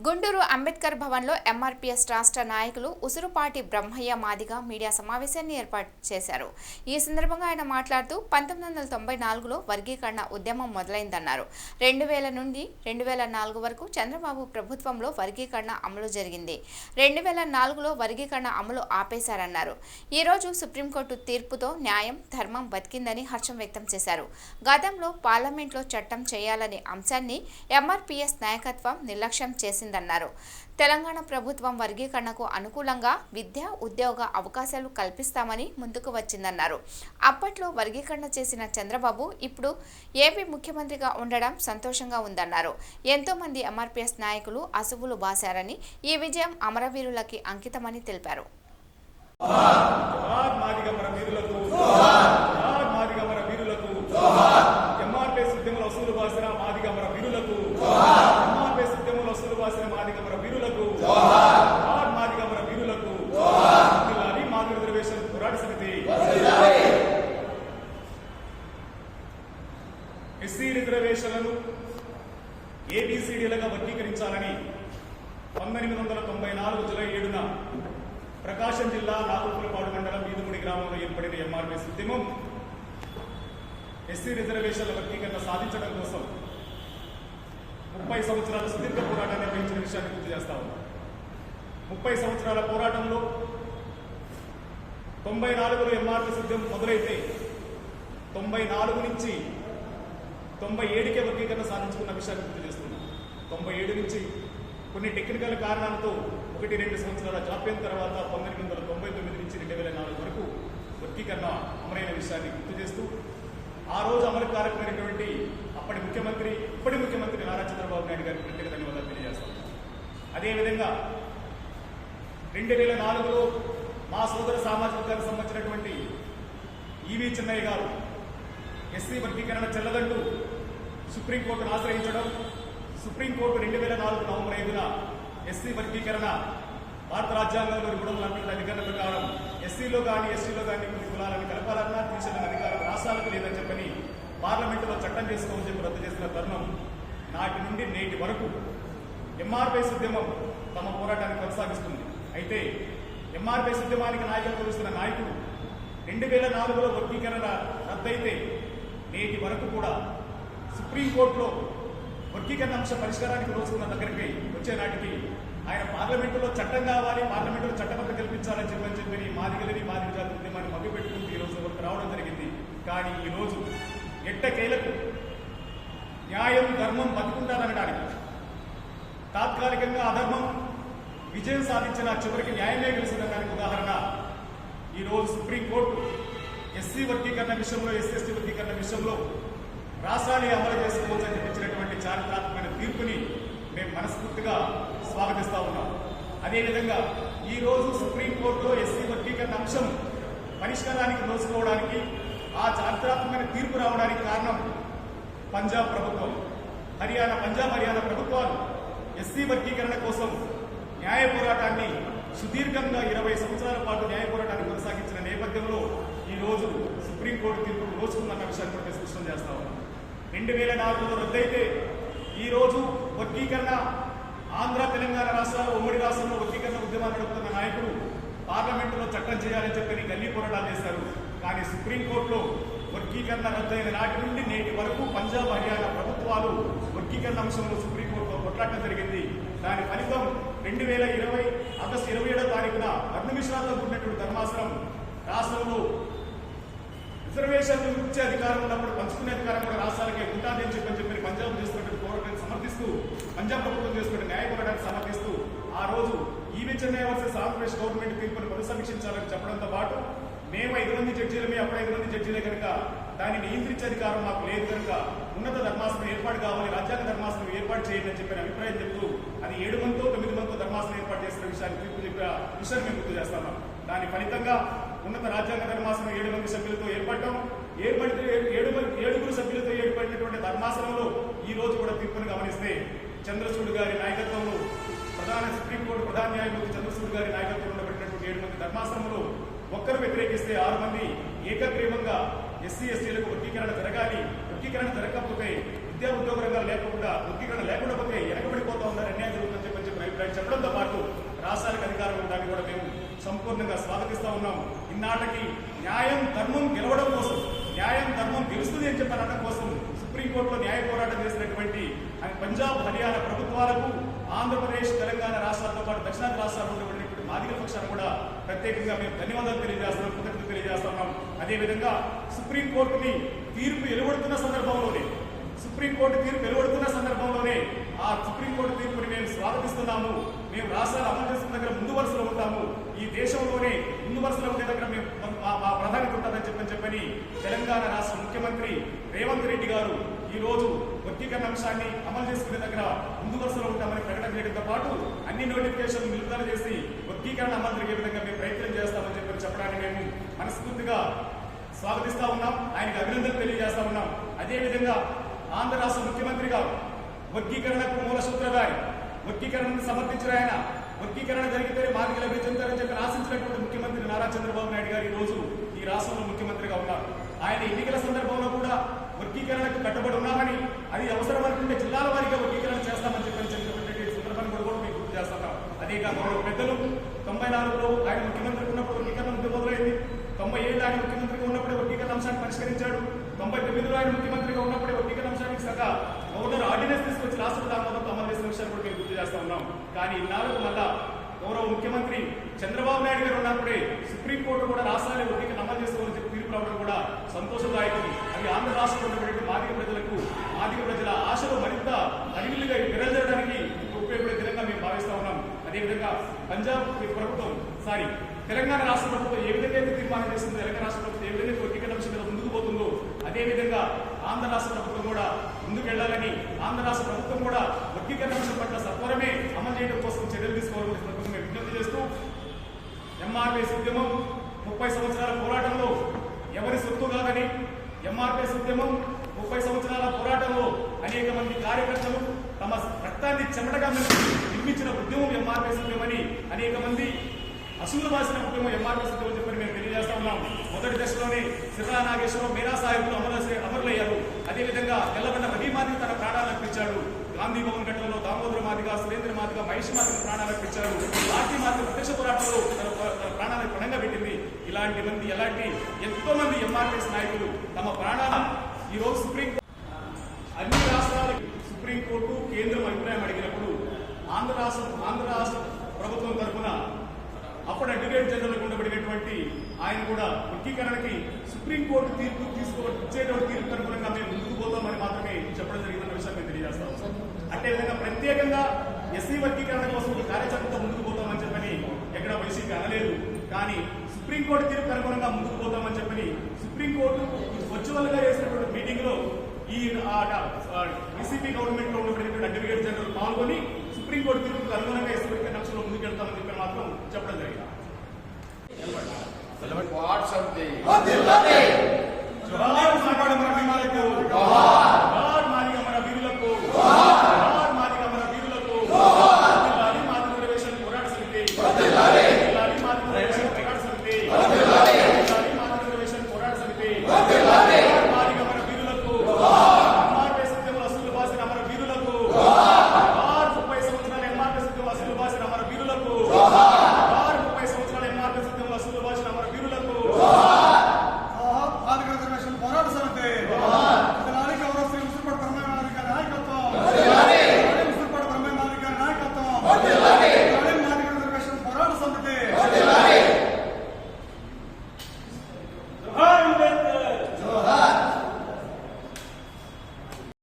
గుంటూరు అంబేద్కర్ భవన్లో ఎంఆర్పీఎస్ రాష్ట్ర నాయకులు ఉసురుపాటి బ్రహ్మయ్య మాదిగ మీడియా సమావేశాన్ని ఏర్పాటు చేశారు. ఈ సందర్భంగా ఆయన మాట్లాడుతూ 1994లో వర్గీకరణ ఉద్యమం మొదలైందన్నారు. 2000 నుండి 2004 వరకు చంద్రబాబు ప్రభుత్వంలో వర్గీకరణ అమలు జరిగింది. 2004లో వర్గీకరణ అమలు ఆపేశారన్నారు. ఈ రోజు సుప్రీంకోర్టు తీర్పుతో న్యాయం, ధర్మం బతికిందని హర్షం వ్యక్తం చేశారు. గతంలో పార్లమెంట్లో చట్టం చేయాలనే అంశాన్ని ఎంఆర్పీఎస్ నాయకత్వం నిర్లక్ష్యం చేసిందన్నారు. తెలంగాణ ప్రభుత్వం వర్గీకరణకు అనుకూలంగా విద్య, ఉద్యోగ అవకాశాలు కల్పిస్తామని ముందుకు వచ్చిందన్నారు. అప్పట్లో వర్గీకరణ చేసిన చంద్రబాబు ఇప్పుడు ఏపీ ముఖ్యమంత్రిగా ఉండడం సంతోషంగా ఉందన్నారు. ఎంతో మంది ఎంఆర్పీఎస్ నాయకులు అసువులు బాశారని, ఈ విజయం అమరవీరులకి అంకితమని తెలిపారు. ఎస్సీ రిజర్వేషన్లను ఏబిసిడీలుగా వర్గీకరించాలని 1994 జూలై 7న ప్రకాశం జిల్లా నాగులపాడు మండలం వీదుగుడి గ్రామంలో ఏర్పడిన ఎంఆర్పీఎస్ ఉద్యమం ఎస్సీ రిజర్వేషన్ల వర్గీకరణ సాధించడం కోసం 30 సంవత్సరాల సుదీర్ఘ పోరాటాన్ని నిర్వహించిన విషయాన్ని గుర్తు చేస్తా ఉన్నాం. 30 సంవత్సరాల పోరాటంలో 94లో ఎంఆర్పీఎస్ ఉద్యమం మొదలైతే 94 నుంచి 97కే వర్గీకరణ సాధించుకున్న విషయాన్ని గుర్తు చేస్తున్నాం. 97 నుంచి కొన్ని టెక్నికల్ కారణాలతో 1-2 సంవత్సరాల జాప్యం తర్వాత 1999 నుంచి 2004 వరకు వర్గీకరణ అమలైన విషయాన్ని గుర్తు చేస్తూ ఆ రోజు అమలు కారకమైనటువంటి అప్పటి ముఖ్యమంత్రి, ఇప్పటి ముఖ్యమంత్రి నారా చంద్రబాబు నాయుడు గారికి ప్రత్యేక ధన్యవాదాలు తెలియజేస్తాం. అదేవిధంగా 2004లో మా సోదర సామాజిక వర్గానికి సంబంధించినటువంటి ఈవి చిన్నయ్య గారు ఎస్సీ వర్గీకరణ చెల్లదంటూ సుప్రీంకోర్టును ఆశ్రయించడం, సుప్రీంకోర్టు 2004 నవంబర్ 5న ఎస్సీ వర్గీకరణ భారత రాజ్యాంగంలోని 340 అధికారుల ప్రకారం ఎస్సీలో కానీ ఎస్టీలో కానీ కొన్ని కులాలను కలపాలన్నా తీసేసిన అధికారం రాష్ట్రాలకు లేదని చెప్పని పార్లమెంటులో చట్టం చేసుకోమని చెప్పి రద్దు చేసిన తరుణం నాటి నుండి నేటి వరకు ఎంఆర్పీఎస్ ఉద్యమం తమ పోరాటాన్ని కొనసాగిస్తుంది. అయితే ఎంఆర్పీఎస్ ఉద్యమానికి నాయకత్వం వహిస్తున్న నాయకుడు 2004లో వర్గీకరణ రద్దయితే నేటి వరకు కూడా సుప్రీంకోర్టులో వర్గీకరణ అంశ పరిష్కారానికి రోజుకున్న దగ్గరికి వచ్చే నాటికి ఆయన పార్లమెంటులో చట్టం కావాలి, పార్లమెంటులో చట్టబద్ధ కల్పించాలని చెప్పని మాదిగలని మాదిగ జాతి ఉద్యమాన్ని మభ్యపెట్టుకుంటూ ఈ రోజు వరకు రావడం జరిగింది. కానీ ఈ రోజు ఎట్టకేలకు న్యాయం, ధర్మం బతుకుంటారనడానికి తాత్కాలికంగా అధర్మం విజయం సాధించిన చివరికి న్యాయమే గెలిచిందనడానికి ఉదాహరణ ఈరోజు సుప్రీంకోర్టు ఎస్సీ వర్గీకరణ విషయంలో, ఎస్సీ వర్గీకరణ విషయంలో రాష్ట్రాన్ని అమలు చేసుకోవచ్చని చెప్పించినటువంటి చారిత్రాత్మకమైన తీర్పుని మేము మనస్ఫూర్తిగా స్వాగతిస్తా ఉన్నాం. అదేవిధంగా ఈ రోజు సుప్రీంకోర్టులో ఎస్సీ వర్గీకరణ అంశం పరిష్కారానికి నోచుకోవడానికి, ఆ చారిత్రాత్మకమైన తీర్పు రావడానికి కారణం పంజాబ్ ప్రభుత్వం, పంజాబ్ హర్యానా ప్రభుత్వాలు ఎస్సీ వర్గీకరణ కోసం న్యాయ పోరాటాన్ని సుదీర్ఘంగా 20 సంవత్సరాల పాటు న్యాయ పోరాటాన్ని కొనసాగించిన నేపథ్యంలో ఈ రోజు సుప్రీంకోర్టు తీర్పును నోచుకుందన్న విషయాన్ని కూడా స్పష్టం చేస్తా ఉన్నాం. 2004లో రద్దయితే ఈ రోజు వర్గీకరణ ఆంధ్ర, తెలంగాణ రాష్ట్రాలు ఉమ్మడి రాష్ట్రంలో వర్గీకరణ ఉద్యమాన్ని నడుపుతున్న నాయకులు పార్లమెంటులో చట్టం చేయాలని చెప్పి గల్లీ పోరాటాలు చేశారు. కానీ సుప్రీంకోర్టులో వర్గీకరణ రద్దయిన నాటి నుండి నేటి వరకు పంజాబ్, హర్యానా ప్రభుత్వాలు వర్గీకరణ అంశంలో సుప్రీంకోర్టులో కొట్లాడటం జరిగింది. దాని ఫలితం 2020 ఆగస్టు 27వ తారీఖున అగ్నిమిశ్రాతో కూడినటువంటి ధర్మాసనం రాష్ట్రంలో రిజర్వేషన్లు ఇచ్చే అధికారం ఉన్నప్పుడు పంచుకునే అధికారం కూడా రాష్ట్రాలకే ఉంటుంది అని చెప్పి పంజాబ్ చేస్తున్నటువంటి పోరాటాన్ని సమర్థిస్తూ, పంజాబ్ ప్రభుత్వం చేస్తున్న న్యాయ పోరాటాన్ని సమర్థిస్తూ ఆ రోజు EV Chennai versus Andhra Pradesh government తీర్పును పునఃసమీక్షించాలని చెప్పడంతో పాటు మేము 5 మంది జడ్జీలమే, అప్పుడు 5 మంది జడ్జీలే కనుక దాన్ని నియంత్రించే అధికారం మాకు లేదు కనుక ఉన్నత ధర్మాసనం ఏర్పాటు కావాలి, రాజ్యాంగ ధర్మాసనం ఏర్పాటు చేయండి అని చెప్పిన అభిప్రాయం చెప్తూ అది 7 మందితో 9 మందితో ధర్మాసనం ఏర్పాటు చేసిన విషయాన్ని తీర్పు చెప్పిన విషయాన్ని మేము గుర్తు చేస్తున్నాం. దాని ఫలితంగా ఉన్నత రాజ్యాంగ ధర్మాసనం 7 మంది సభ్యులతో ఏర్పడటం, ఏర్పడితే 7 సభ్యులతో ఏర్పడినటువంటి ధర్మాసనంలో ఈ రోజు కూడా తీర్పును గమనిస్తే చంద్రచూడ్ గారి నాయకత్వంలో సుప్రీంకోర్టు ప్రధాన న్యాయమూర్తి చంద్రచూడ్ గారి నాయకత్వంలో ఉండబడినటువంటి 7 మంది ధర్మాసనంలో ఒక్కరు వ్యతిరేకిస్తే 6 మంది ఏకగ్రీవంగా ఎస్సీ ఎస్టీలకు వర్గీకరణ జరగాలి, వర్గీకరణ జరగకపోతే విద్యా ఉద్యోగ రంగాలు లేకుండా వర్గీకరణ లేకుండా పోతే వెనకబడిపోతా ఉన్నారు, అన్యాయం జరుగుతుందని చెప్పి సంపూర్ణంగా స్వాగతిస్తా ఉన్నాం. ఇన్నాటికి న్యాయం ధర్మం గెలవడం కోసం, న్యాయం ధర్మం గెలుస్తుంది అని చెప్పడం కోసం సుప్రీంకోర్టులో న్యాయ పోరాటం చేసినటువంటి పంజాబ్ హర్యానా ప్రభుత్వాలకు, ఆంధ్రప్రదేశ్ తెలంగాణ రాష్ట్రాలతో పాటు దక్షిణాది రాష్ట్రాల్లో ఉన్నటువంటి మాదిగ పక్షాన్ని కూడా ప్రత్యేకంగా మేము ధన్యవాదాలు తెలియజేస్తున్నాం, కృతజ్ఞతలు తెలియజేస్తున్నాం. అదేవిధంగా సుప్రీంకోర్టుని తీర్పు వెలువడుతున్న సందర్భంలోనే ఆ సుప్రీంకోర్టు తీర్పుని మేము స్వాగతిస్తున్నాము. మేము రాష్ట్రాలు అమలు చేస్తున్న దగ్గర ముందు వరుసలో ఉంటాము. ఈ దేశంలోనే ముందు వరుసలో ఉండే దగ్గర మేము మా ప్రాధాన్యత ఉంటుందని చెప్పని తెలంగాణ రాష్ట్ర ముఖ్యమంత్రి రేవంత్ రెడ్డి గారు ఈ రోజు వర్గీకరణ అంశాన్ని అమలు చేసుకునే దగ్గర ముందు వరుసలో ఉంటామని ప్రకటన చేయడంతో పాటు అన్ని నోటిఫికేషన్లు నిలుపుదల చేసి వర్గీకరణ అమలు జరిగే విధంగా మేము ప్రయత్నం చేస్తామని చెప్పడానికి మేము మనస్ఫూర్తిగా స్వాగతిస్తా ఉన్నాం. ఆయనకు అభినందనలు తెలియజేస్తా ఉన్నాం. అదేవిధంగా ఆంధ్ర రాష్ట్ర ముఖ్యమంత్రి గారు వర్గీకరణకు మూల సూత్రధారి, వర్గీకరణను సమర్థించిన ఆయన, వర్గీకరణ జరిగితే మాదిగ లభించారని చెప్పి ఆశించినటువంటి ముఖ్యమంత్రి నారా చంద్రబాబు నాయుడు గారు ఈ రోజు ఈ రాష్ట్రంలో ముఖ్యమంత్రిగా ఉన్నారు. ఆయన ఎన్నికల సందర్భంలో కూడా వర్గీకరణకు కట్టుబడి ఉన్నామని, అది అవసరం అనుకుంటే జిల్లాల వారీగా వర్గీకరణ చేస్తామని చెప్పినటువంటి సందర్భాన్ని కూడా మీకు గుర్తు చేస్తున్నాం. అదే కాకుండా పెద్దలు 94లో ఆయన ముఖ్యమంత్రి ఉన్నప్పుడు వర్గీకరణ ఉద్యమం మొదలైంది. 97 ఆయన ముఖ్యమంత్రిగా ఉన్నప్పుడే వర్గీకరణ అంశాన్ని పరిష్కరించాడు. 99లో ఆయన ముఖ్యమంత్రిగా ఉన్నప్పుడే వర్గీకరణ అంశానికి సగా గవర్నర్ ఆర్డినెన్స్ తీసుకొచ్చి రాష్ట్ర విధానంతో అమలు చేసిన విషయాన్ని కూడా మేము గుర్తు చేస్తా ఉన్నాం. కానీ ఇన్నాళ్ళకు మళ్ళా గౌరవ ముఖ్యమంత్రి చంద్రబాబు నాయుడు గారు ఉన్నప్పుడే సుప్రీంకోర్టు కూడా రాష్ట్రాన్ని వర్గీకరణ అమలు చేసుకోవాలని చెప్పి తీర్పు రావడం కూడా సంతోషదాయకం. అది ఆంధ్ర రాష్ట్రంలో ఉన్నటువంటి మాదిగ ప్రజల ఆశలు మరింత అడిగిలుగా విరజడానికి ఉపయోగపడే విధంగా మేము భావిస్తా ఉన్నాం. అదేవిధంగా తెలంగాణ రాష్ట్ర ప్రభుత్వం ఏ విధంగా అయితే తీర్మానం చేసిందో, తెలంగాణ రాష్ట్ర ప్రభుత్వం ఏ విధంగా వర్గీకరణ అంశం మీద ముందుకు పోతుందో అదేవిధంగా ఆంధ్ర రాష్ట్ర ప్రభుత్వం కూడా ముందుకు వెళ్లాలని, ఆంధ్ర రాష్ట్ర ప్రభుత్వం కూడా వర్గీకరణ అంశం పట్ల సత్వరమే అమలు చేయడం కోసం చర్యలు తీసుకోవాలని మేము విజ్ఞప్తి చేస్తూ, ఎంఆర్పీఎస్ ఉద్యమం 30 సంవత్సరాల పోరాటంలో ఎవరి సొత్తు కాదని, ఎంఆర్పీఎస్ ఉద్యమం 30 సంవత్సరాల పోరాటంలో అనేక మంది కార్యకర్తలు తమ రక్తాన్ని చెమటగా నిర్మించిన ఉద్యమం ఎంఆర్పీఎస్ ఉద్యమని, అనేక మంది అసూలు బాసిన ఉద్యమం ఎంఆర్పీఎస్ ఉద్యమం చెప్పని మేము తెలియజేస్తా ఉన్నాం. మొదటి దశలోనే సిర్రా నాగేశ్వరరావు, మీరా సాహెబ్లు అమరులయ్యారు. అదేవిధంగా తెల్లబండ రవి మాదిగ తన ప్రాణాలు అర్పించాడు. గాంధీ భవన్ ఘటనలో దామోదర మాదిగ, సురేంద్ర మాదిగ, మహేష్ మాదిగ ప్రాణాలు అర్పించాడు. పార్టీ మాదిగ ప్రత్యక్ష పోరాటంలో తన ప్రాణాలకు పణంగా పెట్టింది. ఎలాంటి ఎంతో మంది ఎంఆర్పీఎస్ నాయకులు తమ ప్రాణాలు ఈ రోజు అన్ని రాష్ట్రాలకు సుప్రీంకోర్టు కేంద్రం అభిప్రాయం అడిగినప్పుడు ఆంధ్ర రాష్ట్ర ప్రభుత్వం తరఫున అప్పుడు అడ్వకేట్ జనరల్ ఉండబడినటువంటి ఆయన కూడా వర్గీకరణకి సుప్రీంకోర్టు తీర్పు ఇచ్చేటువంటి తీర్పు అనుగుణంగా మేము ముందుకు పోతామని మాత్రమే చెప్పడం జరిగిందన్న విషయాన్ని మేము తెలియజేస్తాం. అంటే విధంగా ప్రత్యేకంగా ఎస్సీ వర్గీకరణ కోసం కార్యాచరణతో ముందుకు పోతామని చెప్పని ఎక్కడ వైసీపీ అనలేదు. కానీ సుప్రీంకోర్టు తీర్పు అనుగుణంగా ముందుకు పోతామని చెప్పని సుప్రీంకోర్టు వర్చువల్ గా చేసినటువంటి మీటింగ్ లో ఈ వైసీపీ గవర్నమెంట్ లో ఉన్నటువంటి అడ్వకేట్ జనరల్ పాల్గొని సుప్రీంకోర్టు తీర్పుకు అనుగుణంగా ఎస్సీ వర్గీకరణ అంశంలో ముందుకెళ్తామని చెప్పి మాత్రం చెప్పడం జరిగింది. జోహార్